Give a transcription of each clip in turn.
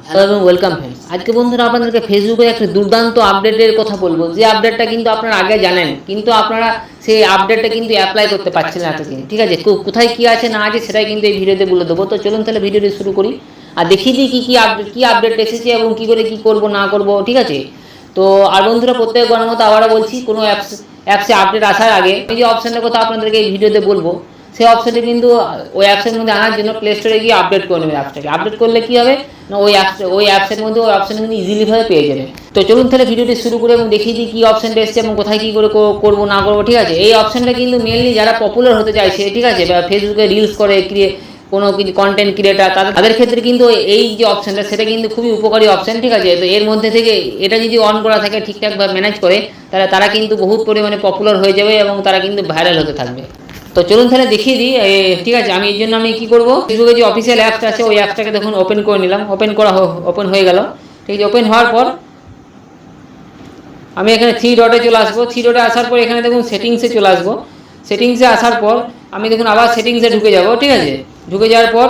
Hello এবং welcome friends. আজকে বন্ধুরা আপনাদেরকে ফেসবুকে একটা দুর্দান্ত আপডেটের কথা বলবো, যে আপডেটটা কিন্তু আপনারা আগে জানেন, কিন্তু আপনারা সেই আপডেটটা কিন্তু অ্যাপ্লাই করতে পারছেন না এতদিন। ঠিক আছে, কোথায় কী আছে না আছে সেটাই কিন্তু এই ভিডিওতে বলে দেবো। তো চলুন তাহলে ভিডিওটি শুরু করি আর দেখিয়ে দিই কী আপডেট এসেছে এবং কী করে কী করবো না করবো। ঠিক আছে, তো আর বন্ধুরা প্রত্যেকবারের মতো আবারও বলছি, কোনো অ্যাপসে আপডেট আসার আগে এই যে অপশানটার কথা আপনাদেরকে এই ভিডিওতে বলবো, সেই অপশানটি কিন্তু ওই অ্যাপসের মধ্যে আনার জন্য প্লে স্টোরে গিয়ে আপডেট করে নেবে। অ্যাপসটাকে আপডেট করলে কী হবে না, ওই অ্যাপসের মধ্যে ওই অপশান কিন্তু ইজিলিভাবে পেয়ে যাবে। তো চলুন তাহলে ভিডিওটি শুরু করে এবং দেখিয়ে দিই কী অপশানটা এসছে এবং কোথায় কী করে করবো না করবো। ঠিক আছে, এই অপশানটা কিন্তু মেনলি যারা পপুলার হতে চাইছে, ঠিক আছে, বা ফেসবুকে রিলস করে কোনো কিছু কন্টেন্ট ক্রিয়েটার, তাদের ক্ষেত্রে কিন্তু এই যে অপশানটা সেটা কিন্তু খুবই উপকারী অপশান। ঠিক আছে, তো এর মধ্যে থেকে এটা যদি অন করা থাকে, ঠিকঠাকভাবে ম্যানেজ করে, তাহলে তারা কিন্তু বহুত পরিমাণে পপুলার হয়ে যাবে এবং তারা কিন্তু ভাইরাল হতে থাকবে। তো চলুন তাহলে দেখিয়ে দিই। ঠিক আছে, এই জন্য আমি কী করবো, ফেসবুকে যে অফিসিয়াল অ্যাপসটা আছে ওই অ্যাপসটাকে দেখুন ওপেন করে নিলাম। ওপেন হয়ে গেল। ঠিক আছে, ওপেন হওয়ার পর আমি এখানে থ্রি ডটে চলে আসবো। থ্রি ডটে আসার পর এখানে দেখুন সেটিংসে চলে আসবো। সেটিংসে আসার পর আমি দেখুন আবার সেটিংসে ঢুকে যাব। ঠিক আছে, ঢুকে যাওয়ার পর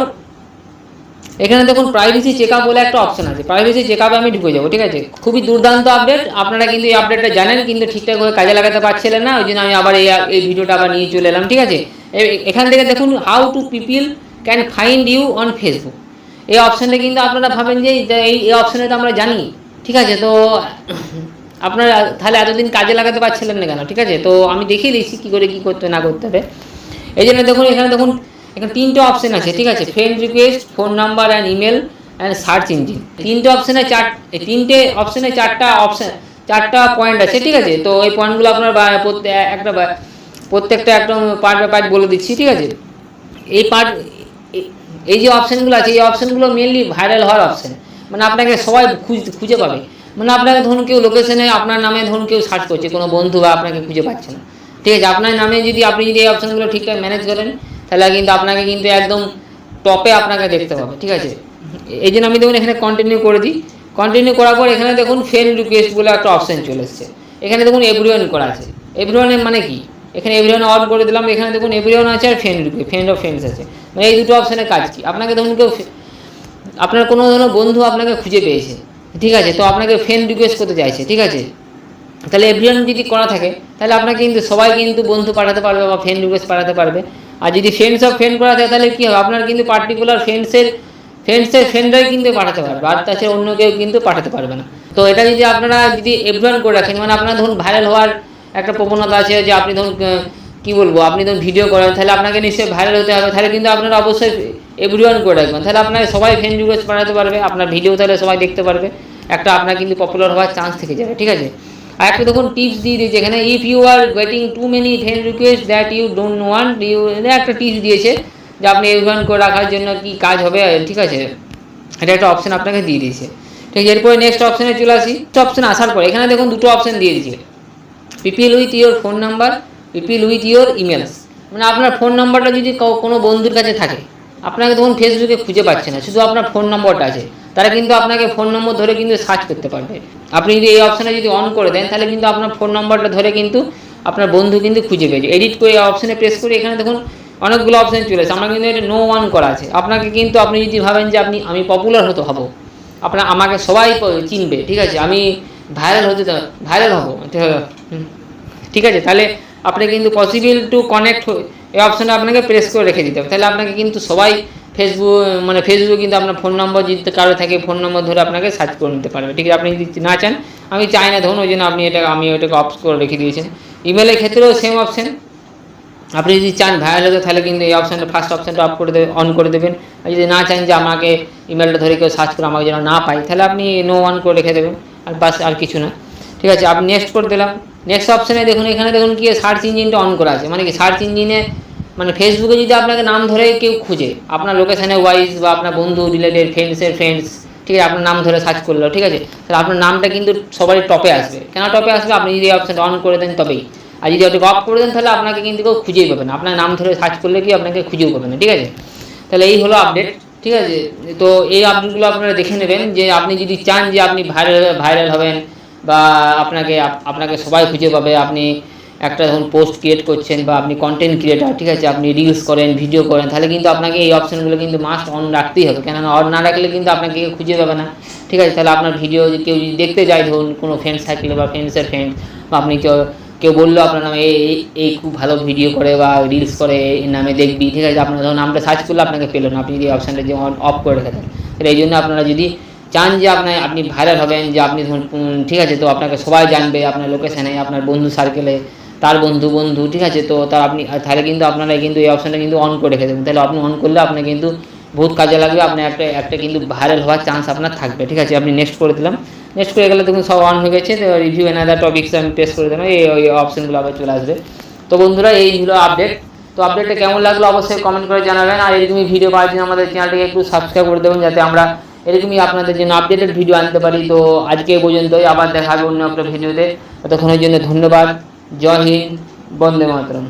এখানে দেখুন প্রাইভেসি চেকআপ বলে একটা অপশন আছে, প্রাইভেসি চেকআপে আমি ঢুকে যাবো। ঠিক আছে, খুবই দুর্দান্ত আপডেট। আপনারা কিন্তু এই আপডেটটা জানেন, কিন্তু ঠিকঠাকভাবে কাজে লাগাতে পারছিলেন না, ওই জন্য আমি আবার এই ভিডিওটা আবার নিয়ে চলে এলাম। ঠিক আছে, এখান থেকে দেখুন how to people can find you on Facebook, এই অপশানটা কিন্তু আপনারা ভাবেন যে এই অপশানে তো আমরা জানি। ঠিক আছে, তো আপনারা তাহলে এতদিন কাজে লাগাতে পারছিলেন না কেন? ঠিক আছে, তো আমি দেখিয়ে দিচ্ছি কী করে কী করতে না করতে হবে। এই জন্য দেখুন এখানে তিনটে অপশান আছে। ঠিক আছে, friend request, phone number and email and search engine. তিনটে অপশানে চারটা পয়েন্ট আছে। ঠিক আছে, তো এই পয়েন্টগুলো আপনার প্রত্যেকটা একদম পার্ট বাই পার্ট বলে দিচ্ছি। ঠিক আছে, এই যে অপশানগুলো আছে, এই অপশানগুলো মেনলি ভাইরাল হওয়ার অপশান, মানে আপনাকে সবাই খুঁজে পাবে। মানে আপনাকে ধরুন কেউ লোকেশনে আপনার নামে ধরুন কেউ সার্চ করছে, কোনো বন্ধু বা আপনাকে খুঁজে পাচ্ছে না। ঠিক আছে, আপনার নামে আপনি যদি এই অপশানগুলো ঠিকঠাক ম্যানেজ করেন, তাহলে কিন্তু আপনাকে কিন্তু একদম টপে আপনাকে দেখতে পাবে। ঠিক আছে, এই জন্য আমি দেখুন এখানে কন্টিনিউ করে দিই। কন্টিনিউ করার পর এখানে দেখুন ফ্রেন্ড রিকোয়েস্ট বলে একটা অপশান চলে এসছে। এখানে দেখুন এভরিওয়ান করা আছে। এভরিওয়ানের মানে কি, এখানে এভরিওয়ান অন করে দিলাম। এখানে দেখুন এভরিওয়ান আছে আর ফ্রেন্ড অফ ফ্রেন্ডস আছে। মানে এই দুটো অপশানের কাজ কি, আপনাকে ধরুন আপনার কোনো ধরনের বন্ধু আপনাকে খুঁজে পেয়েছে। ঠিক আছে, তো আপনাকে ফ্রেন্ড রিকোয়েস্ট করতে চাইছে। ঠিক আছে, তাহলে এভরিওয়ান যদি করা থাকে, তাহলে আপনাকে কিন্তু সবাই কিন্তু বন্ধু পাঠাতে পারবে বা ফ্রেন্ড রিকোয়েস্ট পাঠাতে পারবে। আর যদি ফ্রেন্ডস অফ ফ্রেন্ড করা থাকে, তাহলে কী হবে, আপনার কিন্তু পার্টিকুলার ফ্রেন্ডসের ফ্রেন্ডরাই কিন্তু পাঠাতে পারবে, আর তাছাড়া অন্য কেউ কিন্তু পাঠাতে পারবে না। তো এটা যদি আপনারা এভরিওয়ান করে রাখেন, মানে আপনার ধরুন ভাইরাল হওয়ার একটা প্রবণতা আছে, যে আপনি ধরুন কী বলবো, আপনি ধরুন ভিডিও করেন, তাহলে আপনাকে নিশ্চয়ই ভাইরাল হতে হবে, তাহলে কিন্তু আপনারা অবশ্যই এভরিওয়ান করে রাখবেন। তাহলে আপনাকে সবাই ফ্রেন্ড রিকোয়েস্ট পাঠাতে পারবে, আপনার ভিডিও তাহলে সবাই দেখতে পারবে, আপনার কিন্তু পপুলার হওয়ার চান্স থেকে যাবে। ঠিক আছে, আর একটা দেখুন টিপস দিয়ে দিয়েছে এখানে, if you are getting too many friend request that you don't want, একটা টিপস দিয়েছে যে আপনি এভরিওয়ান করে রাখার জন্য কী কাজ হবে। ঠিক আছে, এটা একটা অপশান আপনাকে দিয়ে দিয়েছে। ঠিক আছে, এরপরে নেক্সট অপশানে চলে আসি। অপশান আসার পর এখানে দেখুন দুটো অপশান দিয়ে দিয়েছে, people with your phone number, people with your emails. মানে আপনার ফোন নাম্বারটা যদি কোনো বন্ধুর কাছে থাকে, আপনাকে তখন ফেসবুকে খুঁজে পাচ্ছে না, শুধু আপনার ফোন নম্বরটা আছে, তারা কিন্তু আপনাকে ফোন নম্বর ধরে কিন্তু সার্চ করতে পারবে। আপনি যদি এই অপশানে যদি অন করে দেন, তাহলে কিন্তু আপনার ফোন নম্বরটা ধরে কিন্তু আপনার বন্ধু কিন্তু খুঁজে পেয়েছে। এডিট করে অপশানে প্রেস করে এখানে দেখুন অনেকগুলো অপশান চলে এসেছে। আমার কিন্তু এটা নো ওয়ান করা আছে। আপনাকে কিন্তু আপনি যদি ভাবেন যে আমি পপুলার হব, আমাকে সবাই চিনবে, ঠিক আছে, আমি ভাইরাল হব, ঠিক আছে, তাহলে আপনি কিন্তু পসিবল টু কানেক্ট এই অপশানে আপনাকে প্রেস করে রেখে দিতে হবে। তাহলে আপনাকে কিন্তু সবাই ফেসবুক কিন্তু আপনার ফোন নম্বর যদি কারো থাকে, ফোন নম্বর ধরে আপনাকে সার্চ করে নিতে পারবে। ঠিক আছে, আপনি যদি না চান, আমি চাই না ধরুন, ওই জন্য আমি ওটাকে অফ করে রেখে দিয়েছেন। ইমেলের ক্ষেত্রেও সেম অপশান, আপনি যদি চান ভাইরাল হতে, তাহলে কিন্তু এই অপশানটা ফার্স্ট অপশানটা অন করে দেবেন। আর যদি না চান যে আমাকে ইমেলটা ধরে কেউ সার্চ করে আমাকে যেন না পাই, তাহলে আপনি নো ওয়ান করে রেখে দেবেন, আর বাস, আর কিছু না। ঠিক আছে, আপনি নেক্সট করে দিলাম। নেক্সট অপশানে দেখুন এখানে দেখুন কি সার্চ ইঞ্জিনটা অন করা আছে। মানে কি, সার্চ ইঞ্জিনে মানে ফেসবুকে যদি আপনাকে নাম ধরে কেউ খুঁজে, আপনার লোকেশানে ওয়াইজ বা আপনার বন্ধু রিলেটেড ফ্রেন্ডস, ঠিক আছে, আপনার নাম ধরে সার্চ করলো, ঠিক আছে, তাহলে আপনার নামটা কিন্তু সবারই টপে আসবে। কেন টপে আসবে, আপনি যদি এই অপশানটা অন করে দেন তবেই। আর যদি ওটাকে অফ করে দেন, তাহলে আপনাকে কিন্তু কেউ খুঁজেই পাবে না, আপনার নাম ধরে সার্চ করলে কি আপনাকে খুঁজেও পাবে না। ঠিক আছে, তাহলে এই হলো আপডেট। ঠিক আছে, তো এই আপডেটগুলো আপনারা দেখে নেবেন, যে আপনি যদি চান যে আপনি ভাইরাল হবেন বা আপনাকে সবাই খুঁজে পাবে, আপনি একটা ধরুন পোস্ট ক্রিয়েট করছেন বা আপনি কন্টেন্ট ক্রিয়েটার, ঠিক আছে, আপনি রিলস করেন, ভিডিও করেন, তাহলে কিন্তু আপনাকে এই অপশনগুলো কিন্তু মাস্ট অন রাখতেই হবে, কেননা অন না রাখলে কিন্তু আপনাকে কেউ খুঁজে পাবে না, ঠিক আছে। তাহলে আপনার ভিডিও কেউ যদি দেখতে যায়, ধরুন কোনো ফ্রেন্ড সার্কেলে বা ফ্রেন্ডসের ফ্রেন্ড, বা আপনি কেউ কেউ বললো আপনার নামে এই খুব ভালো ভিডিও করে বা রিলস করে, এর নামে দেখবি, ঠিক আছে, আপনার ধরুন নামটা সার্চ করলে আপনাকে পেলো না, আপনি যদি অপশানটা যে অফ করে রেখে দেন। তাহলে এই জন্য আপনারা যদি চান যে আপনি ভাইরাল হবেন, যে আপনি ধরুন ঠিক আছে, তো আপনাকে সবাই জানবে আপনার লোকেশানে, আপনার বন্ধু সার্কেলে, তার বন্ধু, ঠিক আছে, তো তার আপনি তাহলে কিন্তু আপনারা কিন্তু এই অপশানটা কিন্তু অন করে রেখে দেবেন। তাহলে আপনি অন করলে আপনার কিন্তু বহুত কাজে লাগবে, আপনার একটা কিন্তু ভাইরাল হওয়ার চান্স আপনার থাকবে, ঠিক আছে। আপনি নেক্সট করে দিলাম, নেক্সট করে গেলে দেখুন সব অন হয়ে গেছে। তো রিভিউ এনাদার টপিক্স আমি প্রেস করে দিলাম, এই অপশানগুলো আবার চলে আসবে। তো বন্ধুরা এই হলো আপডেট। তো আপডেটটা কেমন লাগলো অবশ্যই কমেন্ট করে জানাবেন, আর এরকমই ভিডিও পাওয়ার জন্য আমাদের চ্যানেলটিকে একটু সাবস্ক্রাইব করে দেবেন, যাতে আমরা এরকমই আপনাদের জন্য আপডেটেড ভিডিও আনতে পারি। তো আজকে পর্যন্তই, আবার দেখা হবে অন্য একটা ভিডিওতে। ততক্ষণের জন্য ধন্যবাদ। জয় হিন্দ, বন্দে মাতরম।